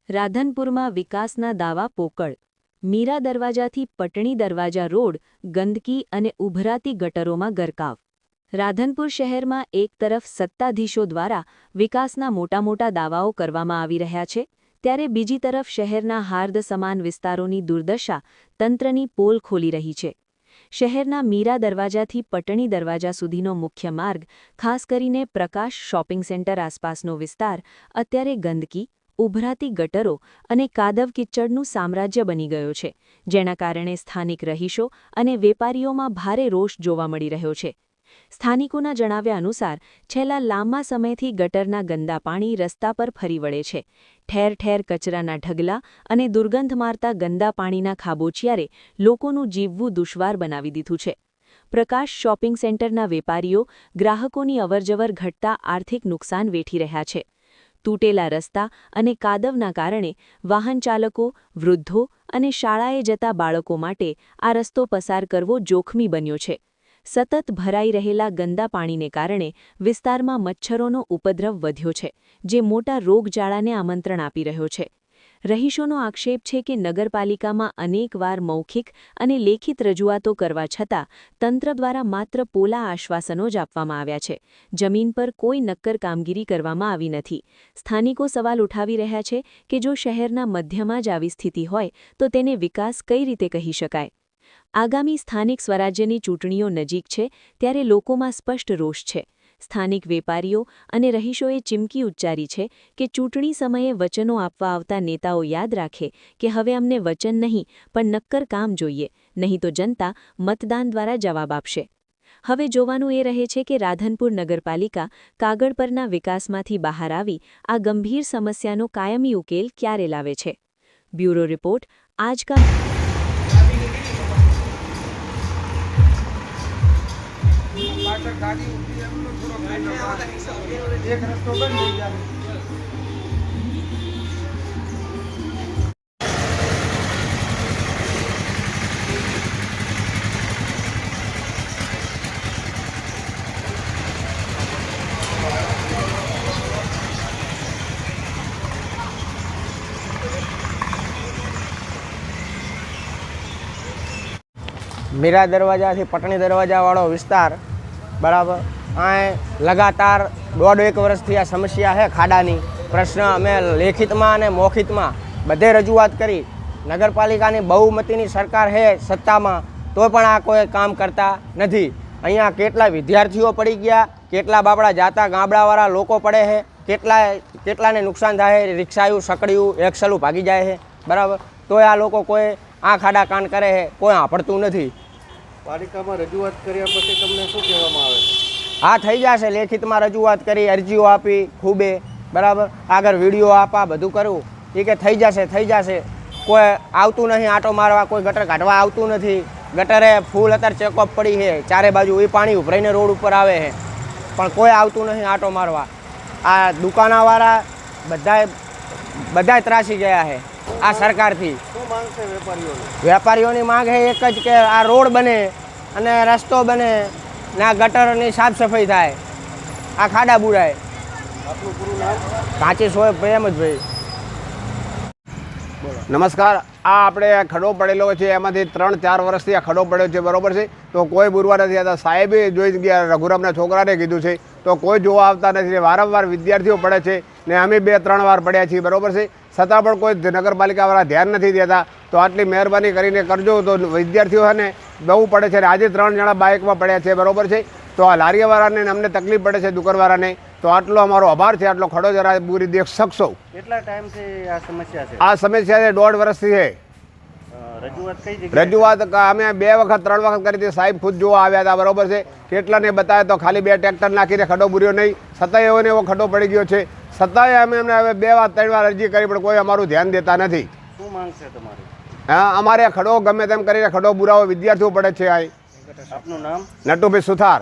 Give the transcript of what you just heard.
રાધનપુરમાં વિકાસના દાવા પોકળ. મીરા દરવાજાથી પટણી દરવાજા રોડ ગંદકી અને ઉભરાતી ગટરોમાં ગરકાવ. રાધનપુર શહેરમાં એક તરફ સત્તાધીશો દ્વારા વિકાસના મોટા દાવાઓ કરવામાં આવી રહ્યા છે, ત્યારે બીજી તરફ શહેરના હાર્દ સમાન વિસ્તારોની દુર્દશા તંત્રની પોલ ખોલી રહી છે. શહેરના મીરા દરવાજાથી પટણી દરવાજા સુધીનો મુખ્ય માર્ગ, ખાસ કરીને પ્રકાશ શોપિંગ સેન્ટર આસપાસનો વિસ્તાર અત્યારે ગંદકી, ઉભરાતી ગટરો અને કાદવ કિચડનું સામ્રાજ્ય બની ગયો છે, જેના કારણે સ્થાનિક રહીશો અને વેપારીઓમાં ભારે રોષ જોવા મળી રહ્યો છે. સ્થાનિકોના જણાવ્યા અનુસાર છેલ્લા લાંબા સમયથી ગટરના ગંદા પાણી રસ્તા પર ફરી વળે છે. ઠેર ઠેર કચરાના ઢગલા અને દુર્ગંધ મારતા ગંદા પાણીના ખાબોચિયારે લોકોનું જીવવું દુશ્વાર બનાવી દીધું છે. પ્રકાશ શોપિંગ સેન્ટરના વેપારીઓ ગ્રાહકોની અવરજવર ઘટતા આર્થિક નુકસાન વેઠી રહ્યા છે. તૂટેલા રસ્તા અને કાદવના કારણે વાહનચાલકો, વૃદ્ધો અને શાળાએ જતા બાળકો માટે આ રસ્તો પસાર કરવો જોખમી બન્યો છે. સતત ભરાઈ રહેલા ગંદા પાણીને કારણે વિસ્તારમાં મચ્છરોનો ઉપદ્રવ વધ્યો છે, જે મોટા રોગચાળાને આમંત્રણ આપી રહ્યો છે. રહીશોનો આક્ષેપ છે કે નગરપાલિકામાં અનેકવાર મૌખિક અને લેખિત રજૂઆતો કરવા છતાં તંત્ર દ્વારા માત્ર પોલા આશ્વાસનો જ આપવામાં આવ્યા છે. જમીન પર કોઈ નક્કર કામગીરી કરવામાં આવી નથી. સ્થાનિકો સવાલ ઉઠાવી રહ્યા છે કે જો શહેરના મધ્યમાં જ આવી સ્થિતિ હોય તો તેને વિકાસ કઈ રીતે કહી શકાય. આગામી સ્થાનિક સ્વરાજ્યની ચૂંટણીઓ નજીક છે, ત્યારે લોકોમાં સ્પષ્ટ રોષ છે. સ્થાનિક વેપારીઓ અને રહીશોએ ચીમકી ઉચ્ચારી છે કે ચૂંટણી સમયે વચનો આપવા આવતા નેતાઓ યાદ રાખે કે હવે અમને વચન નહીં પણ નક્કર કામ જોઈએ, નહીં તો જનતા મતદાન દ્વારા જવાબ આપશે. હવે જોવાનું એ રહે છે કે રાધનપુર નગરપાલિકા કાગળ પરના વિકાસમાંથી બહાર આવી આ ગંભીર સમસ્યાનો કાયમી ઉકેલ ક્યારે લાવે છે. Bureau report, Aajka. एक रस्तो बंद हो गया। मीरा दरवाजा थी पटनी दरवाजा वालों विस्तार बराबर आ लगातार 1.5 वर्षथी आ समस्या है खाडानी प्रश्न अमे लेखित में मौखित में बधे रजूआत करी. नगरपालिकानी बहुमतीनी सरकार है सत्ता में तो पण आ कोई काम करता नहीं. अहींया केटला विद्यार्थीओ पड़ी गया, केटला बापड़ा जाता गामडावाळा लोको पड़े है, केटलाने नुकसान थाय, रिक्षायु सकड़ियु एक्सलू भागी जाए है बराबर. तो आ लोको कोई आ खाडा कांड करे है, कोई आपड़तुं नहीं. પાલિકામાં રજૂઆત કર્યા પછી તમને શું કહેવામાં આવે છે? આ થઈ જશે, લેખિતમાં રજૂઆત કરી, અરજીઓ આપી ખૂબે બરાબર, આગળ વિડીયો આપા, બધું કરવું એ કે થઈ જશે. કોઈ આવતું નહીં આટો મારવા, કોઈ ગટર કાઢવા આવતું નથી. ગટરે ફૂલ અત્યારે ચેકઅપ પડી છે ચારે બાજુ, એ પાણી ઉભરાઈને રોડ ઉપર આવે છે પણ કોઈ આવતું નહીં આટો મારવા. આ દુકાનવાળા બધાય ત્રાસી ગયા છે આ સરકારથી. શું માંગ છે વેપારીઓની? વેપારીઓની માંગ છે એક જ કે આ રોડ બને અને રસ્તો બને ને આ ગટરની સાફ સફાઈ થાય, આ ખાડા બુરાય. આપનું પૂરું નામ? કાચી સોય પ્રેમજભાઈ. નમસ્કાર. આ આપણે ખડો પડેલો છે, એમાંથી 3-4 વર્ષથી આ ખડો પડ્યો છે બરોબર છે, તો કોઈ બુરવા નથી આવતા. સાહેબે જોઈ ગયા, રઘુરામના છોકરાને કીધું છે તો કોઈ જોવા આવતા નથી. વારંવાર વિદ્યાર્થીઓ પડે છે ને અમે 2-3 વાર પડ્યા છીએ બરોબર છે, છતાં પણ કોઈ નગરપાલિકાવાળા ધ્યાન નથી દેતા. તો આટલી મહેરબાની કરીને કરજો. તો વિદ્યાર્થીઓ છે ને બહુ પડે છે. આજે 3 જણા બાઇકમાં પડ્યા છે બરોબર છે. તો આ લારીવાળાને અમને તકલીફ પડે છે, દુકાનવાળાને. તો આટલો અમારો આભાર છે, આટલો ખડો જરા પૂરી દેખ શકશો. કેટલા ટાઈમથી આ સમસ્યા છે? આ સમસ્યા છે 1.5 વર્ષથી છે. રજૂઆત કઈ જગ્યાએ? રજૂઆત અમે 2 વખત 3 વખત કરી હતી. સાહેબ ખુદ જોવા આવ્યા હતા બરોબર છે. કેટલાને બતાવે તો ખાલી 2 ટ્રેક્ટર નાખીને ખડો બુર્યો નહીં, છતાંય એવો ને એવો ખડો પડી ગયો છે. છતાંય અમે એમને હવે 2 વાર 3 વાર અરજી કરી પણ કોઈ અમારું ધ્યાન દેતા નથી. શું માંગ છે તમારી? હા, અમારે ખડો ગમે તેમ કરીને ખડો બુરાવો, વિદ્યાર્થીઓ પડે છે. આપનું નામ? નટુભાઈ સુથાર.